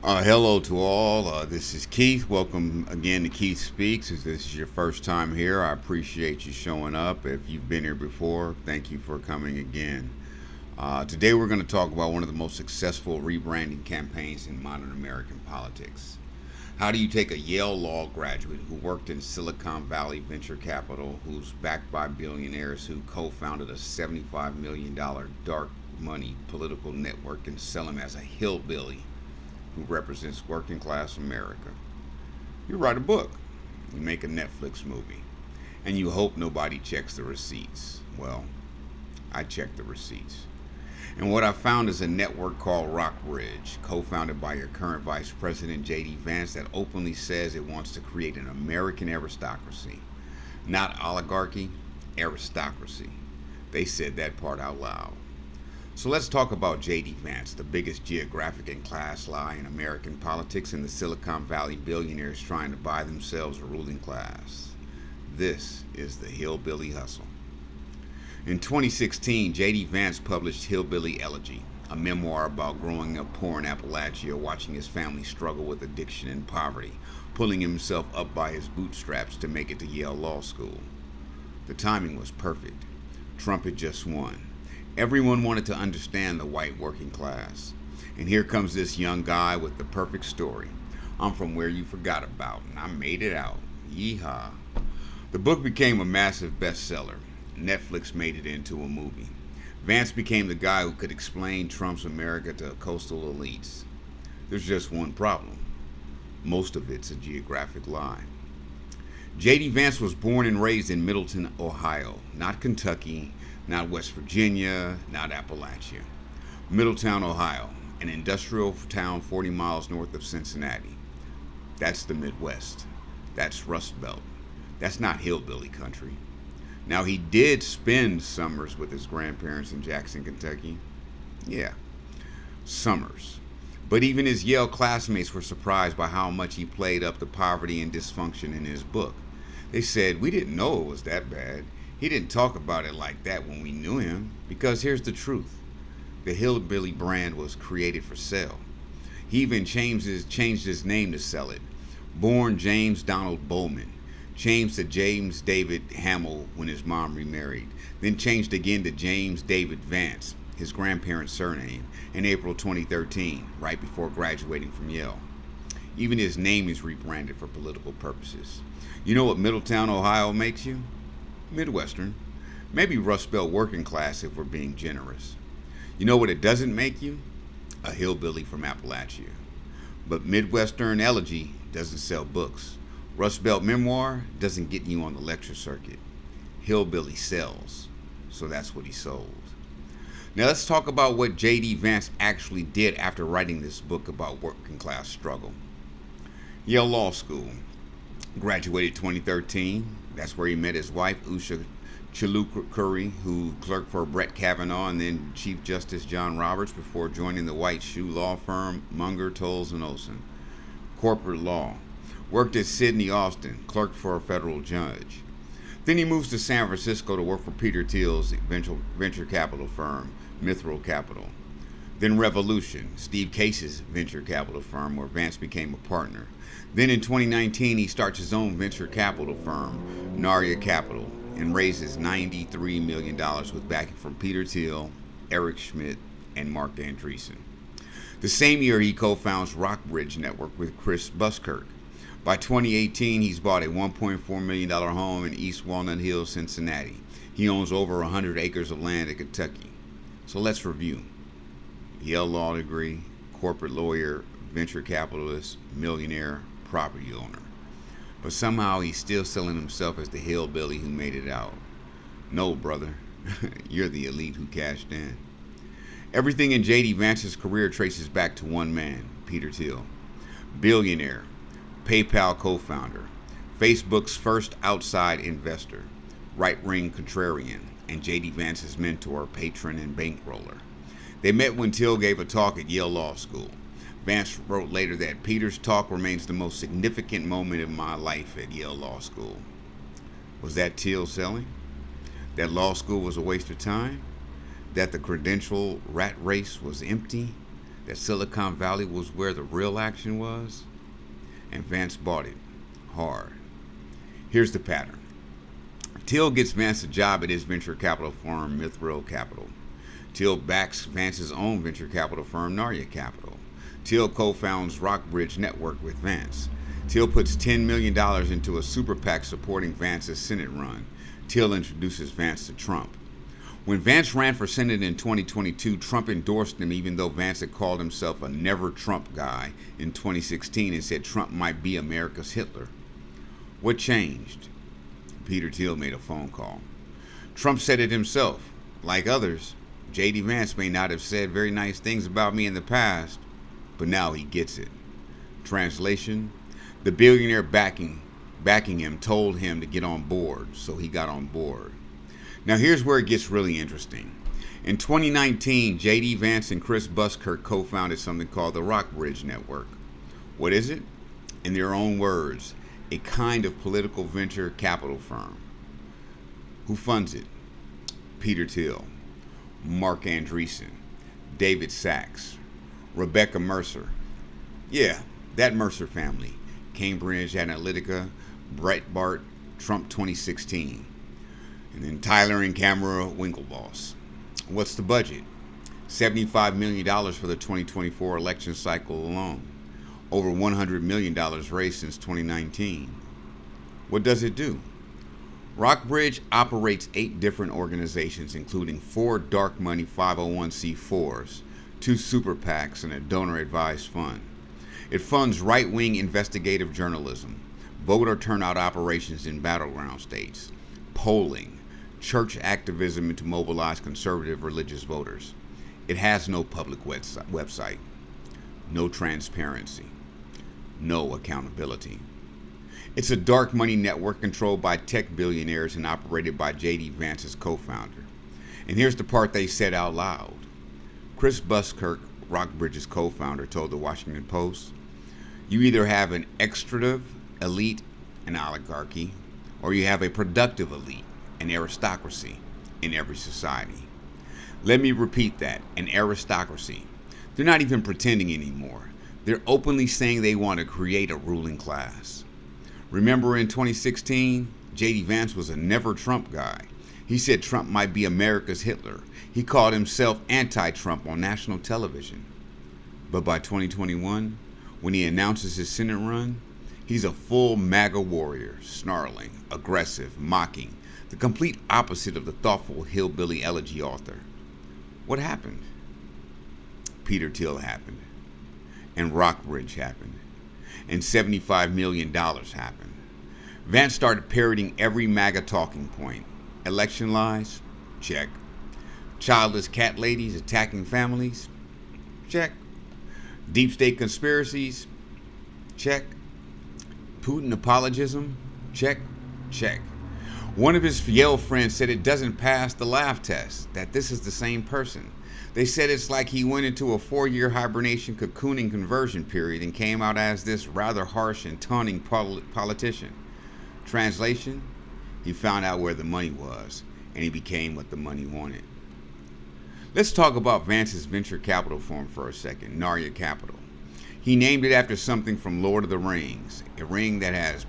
Hello to all. This is Keith. Welcome again to Keith Speaks. If this is your first time here, I appreciate you showing up. If you've been here before, thank you for coming again. Today, we're going to talk about one of the most successful rebranding campaigns in modern American politics. How do you take a Yale Law graduate who worked in Silicon Valley venture capital, who's backed by billionaires, who co founded a $75 million dark money political network, and sell him as a hillbilly who represents working class America? You write a book, you make a Netflix movie, and you hope nobody checks the receipts. Well, I checked the receipts. And what I found is a network called Rockbridge, co founded by your current Vice President J.D. Vance, that openly says it wants to create an American aristocracy. Not oligarchy, aristocracy. They said that part out loud. So let's talk about J.D. Vance, the biggest geographic and class lie in American politics, and the Silicon Valley billionaires trying to buy themselves a ruling class. This is the Hillbilly Hustle. In 2016, J.D. Vance published Hillbilly Elegy, a memoir about growing up poor in Appalachia, watching his family struggle with addiction and poverty, pulling himself up by his bootstraps to make it to Yale Law School. The timing was perfect. Trump had just won. Everyone wanted to understand the white working class. And here comes this young guy with the perfect story. I'm from where you forgot about, and I made it out. Yeehaw. The book became a massive bestseller. Netflix made it into a movie. Vance became the guy who could explain Trump's America to coastal elites. There's just one problem. Most of it's a geographic lie. J.D. Vance was born and raised in Middleton, Ohio, not Kentucky, not West Virginia, not Appalachia. Middletown, Ohio, an industrial town 40 miles north of Cincinnati. That's the Midwest. That's Rust Belt. That's not hillbilly country. Now, he did spend summers with his grandparents in Jackson, Kentucky. Yeah, summers. But even his Yale classmates were surprised by how much he played up the poverty and dysfunction in his book. They said, "We didn't know it was that bad. He didn't talk about it like that when we knew him." Because here's the truth. The hillbilly brand was created for sale. He even changed his name to sell it. Born James Donald Bowman. Changed to James David Hamill when his mom remarried. Then changed again to James David Vance, his grandparents' surname, in April 2013, right before graduating from Yale. Even his name is rebranded for political purposes. You know what Middletown, Ohio makes you? Midwestern. Maybe Rust Belt working class if we're being generous. You know what it doesn't make you? A hillbilly from Appalachia. But Midwestern Elegy doesn't sell books. Rust Belt Memoir doesn't get you on the lecture circuit. Hillbilly sells. So that's what he sold. Now let's talk about what J.D. Vance actually did after writing this book about working class struggle. Yale Law School. Graduated 2013. That's where he met his wife, Usha Chilukuri, who clerked for Brett Kavanaugh and then Chief Justice John Roberts before joining the white shoe law firm Munger, Tolles & Olson. Corporate law. Worked at Sidney Austin, clerked for a federal judge. Then he moves to San Francisco to work for Peter Thiel's venture capital firm, Mithril Capital. Then Revolution, Steve Case's venture capital firm, where Vance became a partner. Then in 2019, he starts his own venture capital firm, Naria Capital, and raises $93 million with backing from Peter Thiel, Eric Schmidt, and Mark Andreessen. The same year, he co-founds Rockbridge Network with Chris Buskirk. By 2018, he's bought a $1.4 million home in East Walnut Hills, Cincinnati. He owns over 100 acres of land in Kentucky. So let's review. Yale law degree, corporate lawyer, venture capitalist, millionaire, property owner. But somehow he's still selling himself as the hillbilly who made it out. No, brother. You're the elite who cashed in. Everything in J.D. Vance's career traces back to one man, Peter Thiel. Billionaire, PayPal co-founder, Facebook's first outside investor, right-wing contrarian, and J.D. Vance's mentor, patron, and bankroller. They met when Thiel gave a talk at Yale Law School. Vance wrote later that Peter's talk remains the most significant moment in my life at Yale Law School. Was that Thiel selling? That law school was a waste of time? That the credential rat race was empty? that Silicon Valley was where the real action was, and Vance bought it hard. Here's the pattern. Till gets Vance a job at his venture capital firm, Mithril Capital. Till backs Vance's own venture capital firm, Narya Capital. Till co-founds Rockbridge Network with Vance. Till puts $10 million into a super PAC supporting Vance's Senate run. Till introduces Vance to Trump. When Vance ran for Senate in 2022, Trump endorsed him even though Vance had called himself a never Trump guy in 2016 and said Trump might be America's Hitler. What changed? Peter Thiel made a phone call. Trump said it himself. Like others, J.D. Vance may not have said very nice things about me in the past, but now he gets it. Translation: the billionaire backing him told him to get on board, so he got on board. Now here's where it gets really interesting. In 2019, J.D. Vance and Chris Buskirk co-founded something called the Rockbridge Network. What is it? In their own words, a kind of political venture capital firm. Who funds it? Peter Thiel, Mark Andreessen, David Sachs, Rebecca Mercer. Yeah, that Mercer family. Cambridge Analytica, Breitbart, Trump 2016. And then Tyler and Camera Winklevoss. What's the budget? $75 million for the 2024 election cycle alone. Over $100 million raised since 2019. What does it do? Rockbridge operates 8 different organizations, including 4 dark money 501c4s, 2 super PACs, and a donor-advised fund. It funds right-wing investigative journalism, voter turnout operations in battleground states, polling, church activism to mobilize conservative religious voters. It has no public website, no transparency, no accountability. It's a dark money network controlled by tech billionaires and operated by J.D. Vance's co-founder. And here's the part they said out loud. Chris Buskirk, Rockbridge's co-founder, told the Washington Post, "You either have an extractive elite, an oligarchy, or you have a productive elite, an aristocracy in every society." Let me repeat that, an aristocracy. They're not even pretending anymore. They're openly saying they want to create a ruling class. Remember in 2016, J.D. Vance was a never Trump guy. He said Trump might be America's Hitler. He called himself anti-Trump on national television. But by 2021, when he announces his Senate run, he's a full MAGA warrior, snarling, aggressive, mocking, the complete opposite of the thoughtful hillbilly elegy author. What happened? Peter Thiel happened. And Rockbridge happened. And $75 million happened. Vance started parroting every MAGA talking point. Election lies? Check. Childless cat ladies attacking families? Check. Deep state conspiracies? Check. Putin apologism? Check. Check. One of his Yale friends said it doesn't pass the laugh test, that this is the same person. They said it's like he went into a 4-year hibernation cocooning conversion period and came out as this rather harsh and taunting politician. Translation: he found out where the money was, and he became what the money wanted. Let's talk about Vance's venture capital firm for a second, Narya Capital. He named it after something from Lord of the Rings, a ring that has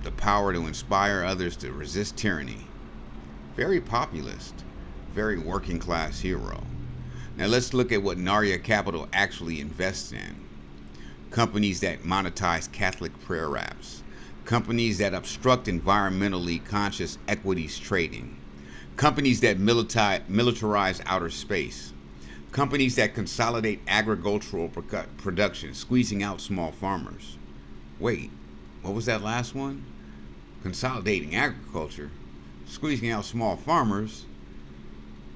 the power to inspire others to resist tyranny. Very populist, very working class hero. Now let's look at what Narya Capital actually invests in. Companies that monetize Catholic prayer apps. Companies that obstruct environmentally conscious equities trading. Companies that militarize outer space. Companies that consolidate agricultural production, squeezing out small farmers. Wait, what was that last one? Consolidating agriculture, squeezing out small farmers.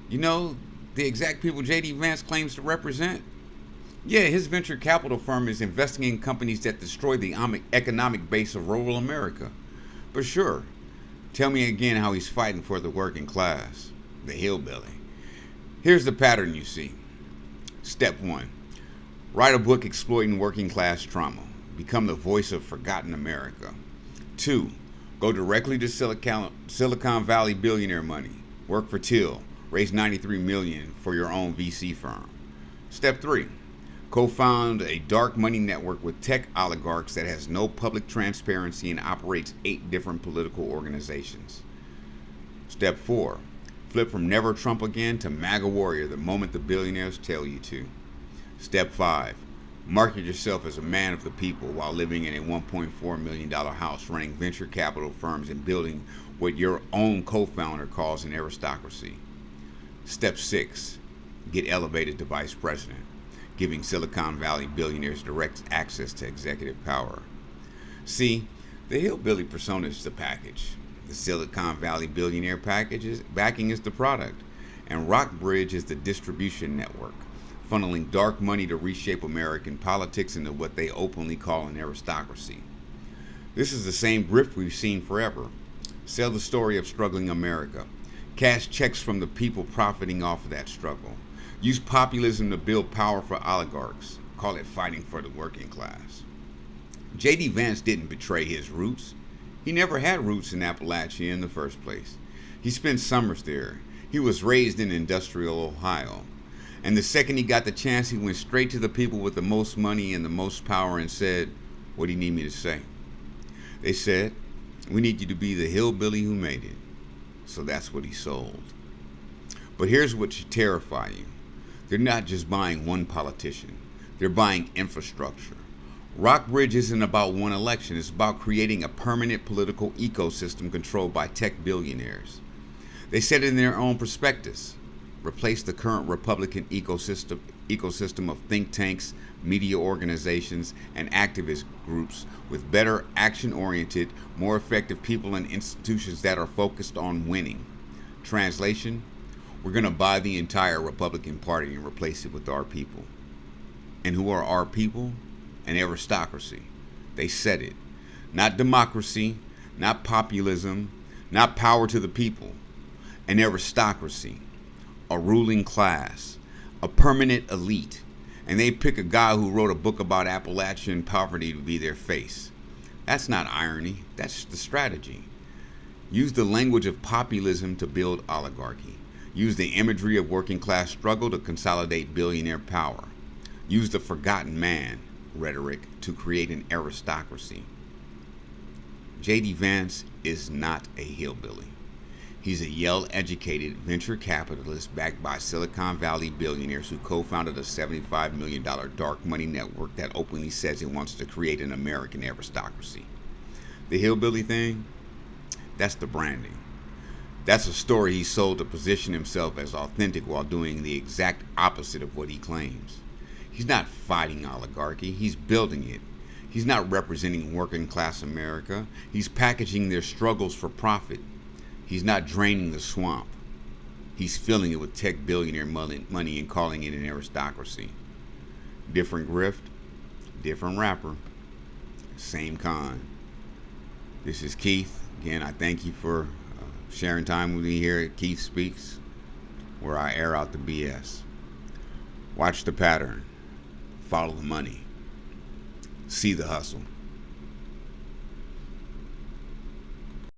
You know, the exact people J.D. Vance claims to represent? Yeah, his venture capital firm is investing in companies that destroy the economic base of rural America. But sure, tell me again how he's fighting for the working class, the hillbilly. Here's the pattern you see. Step 1. Write a book exploiting working class trauma. Become the voice of forgotten America. 2. Go directly to Silicon Valley billionaire money. Work for Till. Raise $93 million for your own VC firm. Step 3. Co-found a dark money network with tech oligarchs that has no public transparency and operates 8 different political organizations. Step 4. Flip from never Trump again to MAGA warrior the moment the billionaires tell you to. Step 5. Market yourself as a man of the people while living in a $1.4 million house, running venture capital firms and building what your own co-founder calls an aristocracy. Step 6. Get elevated to vice president, giving Silicon Valley billionaires direct access to executive power. See, the hillbilly persona is the package. The Silicon Valley billionaire backing is the product, and Rockbridge is the distribution network, funneling dark money to reshape American politics into what they openly call an aristocracy. This is the same grift we've seen forever. Sell the story of struggling America. Cash checks from the people profiting off of that struggle. Use populism to build power for oligarchs. Call it fighting for the working class. J.D. Vance didn't betray his roots. He never had roots in Appalachia in the first place. He spent summers there. He was raised in industrial Ohio. And the second he got the chance, he went straight to the people with the most money and the most power and said, "What do you need me to say?" They said, "We need you to be the hillbilly who made it." So that's what he sold. But here's what should terrify you. They're not just buying one politician. They're buying infrastructure. Rockbridge isn't about one election. It's about creating a permanent political ecosystem controlled by tech billionaires. They said in their own prospectus, replace the current Republican ecosystem of think tanks, media organizations, and activist groups with better action-oriented, more effective people and institutions that are focused on winning. Translation, we're going to buy the entire Republican Party and replace it with our people. And who are our people? An aristocracy. They said it. Not democracy, not populism, not power to the people. An aristocracy. A ruling class. A permanent elite. And they pick a guy who wrote a book about Appalachian poverty to be their face. That's not irony. That's the strategy. Use the language of populism to build oligarchy. Use the imagery of working class struggle to consolidate billionaire power. Use the forgotten man rhetoric to create an aristocracy. J.D. Vance is not a hillbilly. He's a Yale-educated venture capitalist backed by Silicon Valley billionaires who co-founded a $75 million dark money network that openly says it wants to create an American aristocracy. The hillbilly thing, that's the branding. That's a story he sold to position himself as authentic while doing the exact opposite of what he claims. He's not fighting oligarchy, he's building it. He's not representing working class America, he's packaging their struggles for profit. He's not draining the swamp. He's filling it with tech billionaire money and calling it an aristocracy. Different grift, different rapper, same con. This is Keith. Again, I thank you for sharing time with me here at Keith Speaks, where I air out the BS. Watch the pattern. Follow the money. See the hustle.